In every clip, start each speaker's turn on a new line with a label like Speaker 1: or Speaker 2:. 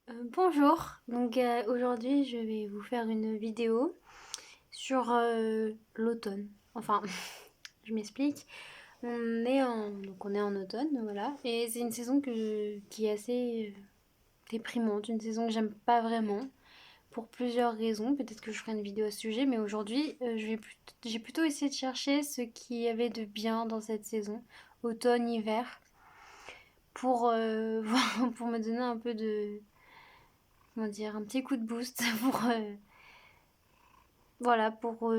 Speaker 1: Bonjour, donc aujourd'hui je vais vous faire une vidéo sur l'automne. Enfin, je m'explique. On est en automne, voilà, et c'est une saison qui est assez déprimante, une saison que j'aime pas vraiment pour plusieurs raisons. Peut-être que je ferai une vidéo à ce sujet, mais aujourd'hui j'ai plutôt essayé de chercher ce qu'il y avait de bien dans cette saison, automne-hiver, pour pour me donner un peu de comment dire, un petit coup de boost pour voilà, pour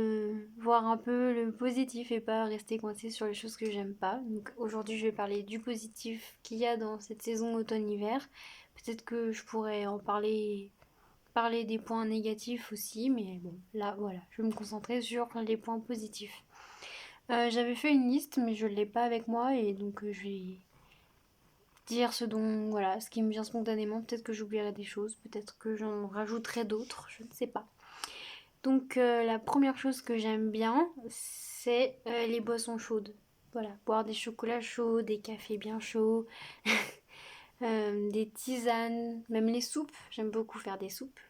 Speaker 1: voir un peu le positif et pas rester coincé sur les choses que j'aime pas. Donc aujourd'hui, je vais parler du positif qu'il y a dans cette saison automne-hiver. Peut-être que je pourrais en parler des points négatifs aussi, mais bon, là, voilà, je vais me concentrer sur les points positifs. J'avais fait une liste, mais je l'ai pas avec moi et donc je vais dire voilà, ce qui me vient spontanément. Peut-être que j'oublierai des choses, peut-être que j'en rajouterai d'autres, je ne sais pas. Donc la première chose que j'aime bien, c'est les boissons chaudes. Voilà, boire des chocolats chauds, des cafés bien chauds, des tisanes, même les soupes. J'aime beaucoup faire des soupes.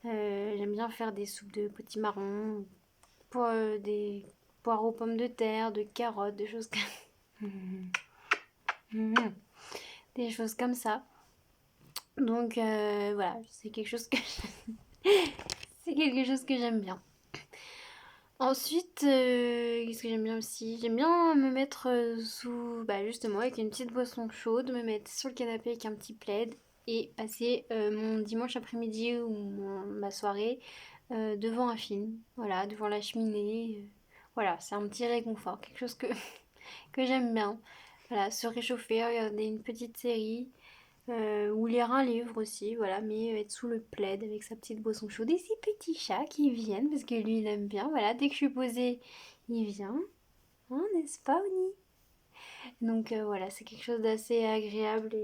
Speaker 1: J'aime bien faire des soupes de potimarron, des poireaux pommes de terre, de carottes, des choses comme... des choses comme ça. Donc voilà, c'est quelque chose que c'est quelque chose que j'aime bien. Ensuite, qu'est-ce que j'aime bien aussi? J'aime bien me mettre bah justement, avec une petite boisson chaude, me mettre sur le canapé avec un petit plaid et passer mon dimanche après-midi ou ma soirée devant un film, voilà, devant la cheminée. Voilà, c'est un petit réconfort, quelque chose que j'aime bien. Voilà, se réchauffer, regarder une petite série. Ou lire un livre aussi, voilà, mais être sous le plaid avec sa petite boisson chaude et ses petits chats qui viennent, parce que lui il aime bien, voilà, dès que je suis posée, il vient, hein, n'est-ce pas Oni? Donc voilà, c'est quelque chose d'assez agréable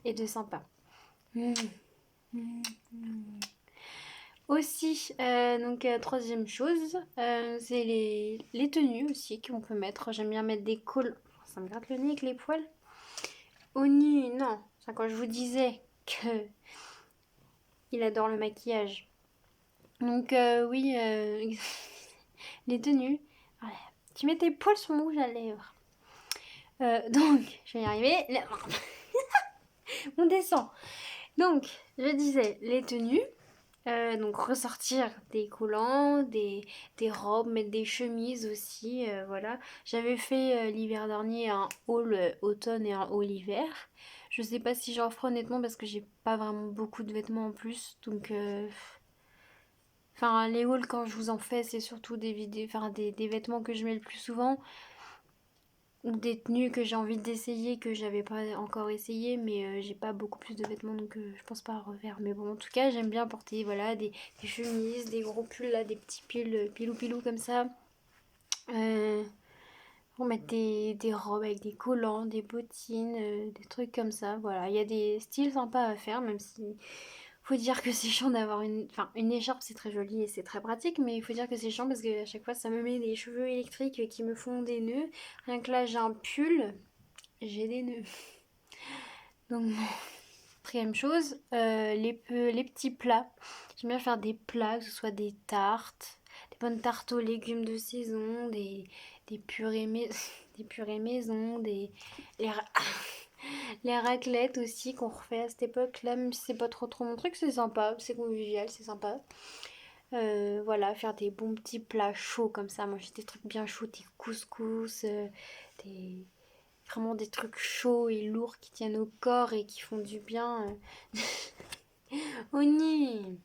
Speaker 1: et de sympa. Mmh. Mmh. Aussi, donc troisième chose, c'est les tenues aussi qu'on peut mettre. J'aime bien mettre des collants. Ça me gratte le nez avec les poils. Oni, non. Enfin, quand je vous disais que il adore le maquillage. Donc oui, les tenues. Voilà. Tu mets tes poils sur mon rouge à lèvres. Donc, je vais y arriver. On descend. Donc, je disais les tenues. Donc ressortir des collants, des robes, mettre des chemises aussi, voilà. J'avais fait l'hiver dernier un haul automne et un haul hiver. Je sais pas si j'en ferai honnêtement parce que j'ai pas vraiment beaucoup de vêtements en plus, donc enfin, les hauls, quand je vous en fais, c'est surtout des vidéos, enfin, des vêtements que je mets le plus souvent, ou des tenues que j'ai envie d'essayer, que j'avais pas encore essayé, mais j'ai pas beaucoup plus de vêtements, donc je pense pas à refaire. Mais bon, en tout cas, j'aime bien porter, voilà, des chemises, des gros pulls, là, des petits pulls pilou-pilou comme ça. Pour mettre des robes avec des collants, des bottines, des trucs comme ça. Voilà, il y a des styles sympas à faire, même si faut dire que c'est chiant d'avoir une... Enfin, une écharpe, c'est très joli et c'est très pratique, mais il faut dire que c'est chiant parce que à chaque fois, ça me met des cheveux électriques qui me font des nœuds. Rien que là, j'ai un pull, j'ai des nœuds. Donc, bon. Quatrième chose, les petits plats. J'aime bien faire des plats, que ce soit des tartes, des bonnes tartes aux légumes de saison, des purées, des purées maison, les, ra- les raclettes aussi qu'on refait à cette époque-là, même si c'est pas trop mon truc, c'est sympa, c'est convivial, c'est sympa. Voilà, faire des bons petits plats chauds comme ça, manger des trucs bien chauds, des couscous, des... vraiment des trucs chauds et lourds qui tiennent au corps et qui font du bien. Oni.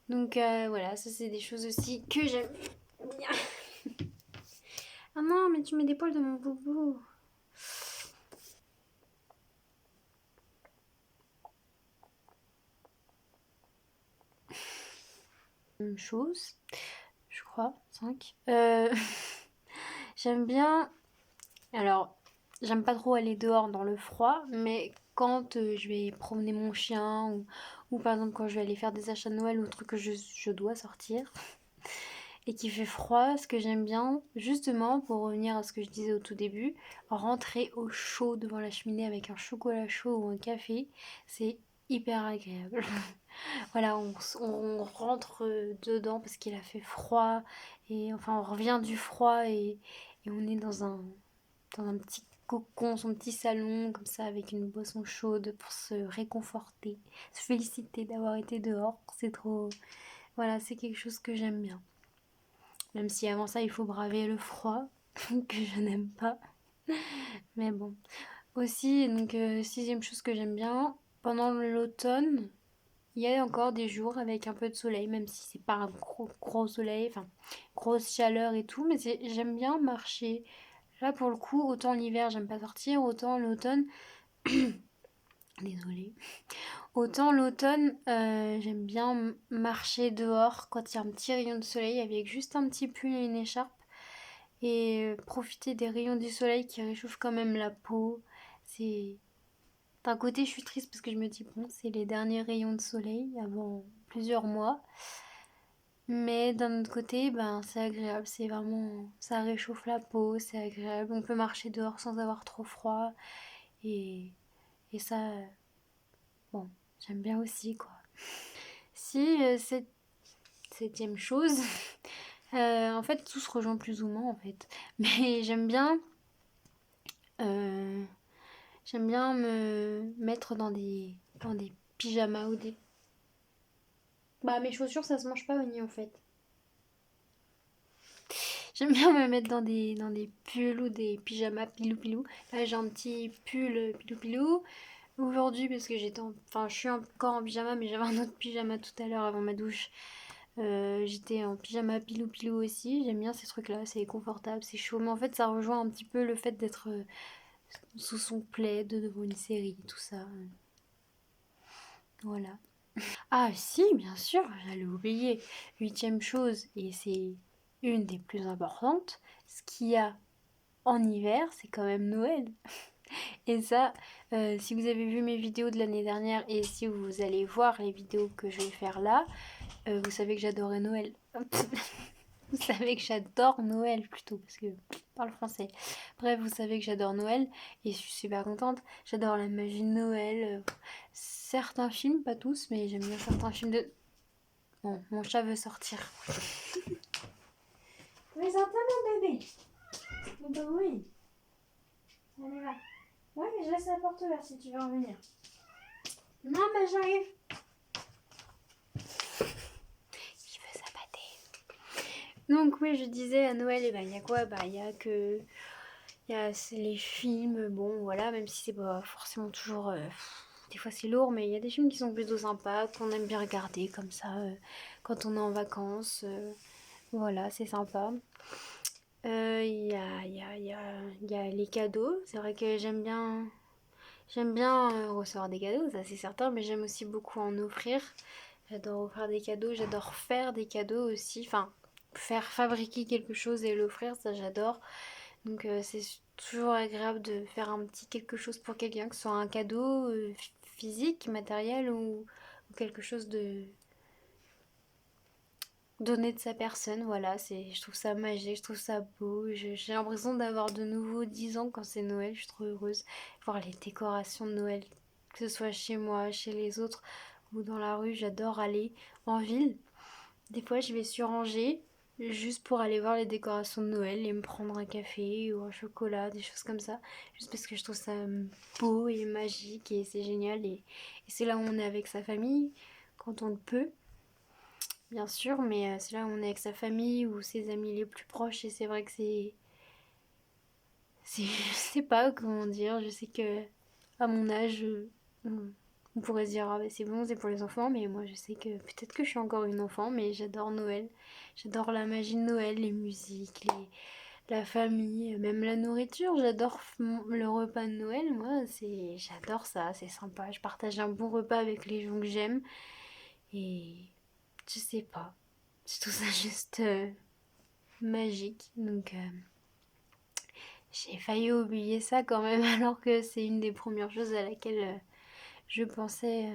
Speaker 1: Donc voilà, ça c'est des choses aussi que j'aime bien. Ah non, mais tu mets des poils de mon boubou. Même chose, je crois, 5. J'aime bien... Alors, j'aime pas trop aller dehors dans le froid, mais quand je vais promener mon chien ou par exemple quand je vais aller faire des achats de Noël ou trucs que je dois sortir, et qu'il fait froid, ce que j'aime bien, justement, pour revenir à ce que je disais au tout début, rentrer au chaud devant la cheminée avec un chocolat chaud ou un café, c'est hyper agréable. Voilà, on rentre dedans parce qu'il a fait froid, et enfin on revient du froid et on est dans un petit cocon, son petit salon, comme ça, avec une boisson chaude pour se réconforter, se féliciter d'avoir été dehors. C'est trop. Voilà, c'est quelque chose que j'aime bien. Même si avant ça, il faut braver le froid, que je n'aime pas. Mais bon. Aussi, donc, sixième chose que j'aime bien, pendant l'automne, il y a encore des jours avec un peu de soleil, même si c'est pas un gros soleil, enfin, grosse chaleur et tout, mais j'aime bien marcher. Là, pour le coup, autant l'hiver, j'aime pas sortir, autant l'automne, désolée, autant l'automne, j'aime bien marcher dehors quand il y a un petit rayon de soleil avec juste un petit pull et une écharpe et profiter des rayons du soleil qui réchauffent quand même la peau. C'est d'un côté, je suis triste parce que je me dis bon, c'est les derniers rayons de soleil avant plusieurs mois. Mais d'un autre côté, ben c'est agréable, c'est vraiment ça réchauffe la peau, c'est agréable. On peut marcher dehors sans avoir trop froid et ça bon, j'aime bien aussi quoi. Si cette septième chose, en fait tout se rejoint plus ou moins en fait. Mais euh, j'aime bien me mettre dans des pyjamas ou des. Bah mes chaussures ça se mange pas au nid en fait. J'aime bien me mettre dans des pulls ou des pyjamas pilou pilou. Là j'ai un petit pull pilou pilou. Aujourd'hui parce que enfin je suis encore en pyjama mais j'avais un autre pyjama tout à l'heure avant ma douche. J'étais en pyjama pilou pilou aussi. J'aime bien ces trucs là, c'est confortable, c'est chaud. Mais en fait ça rejoint un petit peu le fait d'être sous son plaid devant une série, tout ça. Voilà. Ah si, bien sûr, j'allais oublier. Huitième chose, et c'est une des plus importantes, ce qu'il y a en hiver, c'est quand même Noël. Et ça, si vous avez vu mes vidéos de l'année dernière et si vous allez voir les vidéos que je vais faire là, vous savez que j'adorais Noël. Vous savez que j'adore Noël plutôt, parce que je parle français. Bref, vous savez que j'adore Noël et je suis super contente. J'adore la magie de Noël. Certains films, pas tous, mais j'aime bien certains films de. Bon, mon chat veut sortir. Mais ça mon bébé. Bah oui. Allez, va. Ouais, mais je laisse la porte ouverte si tu veux revenir. Non, mais j'arrive. Il veut s'appâter. Donc oui, je disais à Noël, et ben il y a quoi? Bah il y a que il y a les films, bon voilà, même si c'est pas forcément toujours des fois c'est lourd, mais il y a des films qui sont plutôt sympas, qu'on aime bien regarder comme ça quand on est en vacances. Voilà, c'est sympa. Il y a les cadeaux. C'est vrai que j'aime bien recevoir des cadeaux, ça c'est certain, mais j'aime aussi beaucoup en offrir. J'adore offrir des cadeaux, j'adore faire des cadeaux aussi. Enfin, faire fabriquer quelque chose et l'offrir, ça j'adore. Donc c'est toujours agréable de faire un petit quelque chose pour quelqu'un, que ce soit un cadeau physique, matériel ou quelque chose de donné de sa personne. Voilà, je trouve ça magique, je trouve ça beau. J'ai l'impression d'avoir de nouveau 10 ans quand c'est Noël, je suis trop heureuse. Voir les décorations de Noël, que ce soit chez moi, chez les autres ou dans la rue, j'adore aller en ville. Des fois, je vais sur Angers juste pour aller voir les décorations de Noël et me prendre un café ou un chocolat, des choses comme ça. Juste parce que je trouve ça beau et magique et c'est génial. Et c'est là où on est avec sa famille, quand on le peut, bien sûr, mais c'est là où on est avec sa famille ou ses amis les plus proches. Et c'est vrai que je sais pas comment dire, je sais que à mon âge, on pourrait se dire, ah bah c'est bon, c'est pour les enfants, mais moi je sais que peut-être que je suis encore une enfant, mais j'adore Noël. J'adore la magie de Noël, les musiques, la famille, même la nourriture. J'adore le repas de Noël, moi, j'adore ça, c'est sympa. Je partage un bon repas avec les gens que j'aime et je sais pas. Je trouve ça juste magique. Donc j'ai failli oublier ça quand même, alors que c'est une des premières choses à laquelle je pensais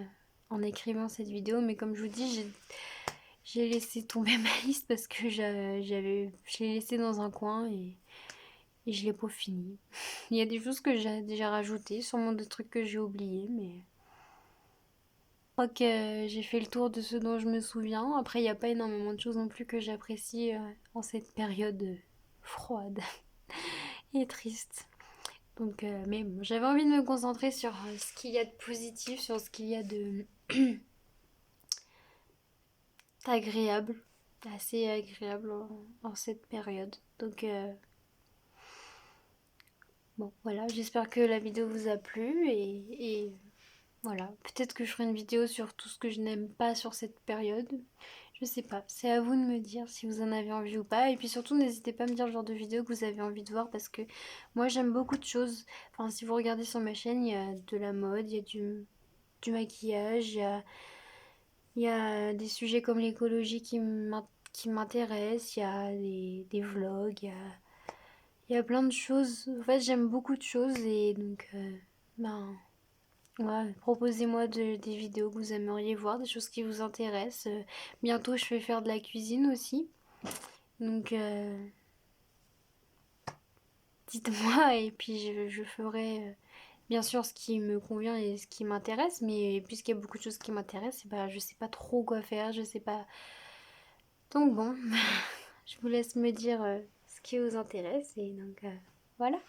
Speaker 1: en écrivant cette vidéo. Mais comme je vous dis, j'ai laissé tomber ma liste parce que je l'ai laissé dans un coin et je l'ai pas fini. Il y a des choses que j'ai déjà rajoutées, sûrement des trucs que j'ai oubliés, mais je crois que j'ai fait le tour de ce dont je me souviens. Après, il n'y a pas énormément de choses non plus que j'apprécie en cette période froide et triste. Donc, mais bon, j'avais envie de me concentrer sur ce qu'il y a de positif, sur ce qu'il y a de agréable, assez agréable en cette période. Donc, bon, voilà, j'espère que la vidéo vous a plu et voilà. Peut-être que je ferai une vidéo sur tout ce que je n'aime pas sur cette période. Je sais pas, c'est à vous de me dire si vous en avez envie ou pas. Et puis surtout, n'hésitez pas à me dire le genre de vidéo que vous avez envie de voir parce que moi j'aime beaucoup de choses. Enfin, si vous regardez sur ma chaîne, il y a de la mode, il y a du maquillage, il y a des sujets comme l'écologie qui m'intéressent, il y a des vlogs, il y a plein de choses. En fait, j'aime beaucoup de choses et donc, ben, ouais, proposez-moi des vidéos que vous aimeriez voir, des choses qui vous intéressent. Bientôt, je vais faire de la cuisine aussi. Donc, dites-moi et puis je ferai bien sûr ce qui me convient et ce qui m'intéresse. Mais puisqu'il y a beaucoup de choses qui m'intéressent, bah, je sais pas trop quoi faire, je sais pas. Donc bon, je vous laisse me dire ce qui vous intéresse et donc voilà.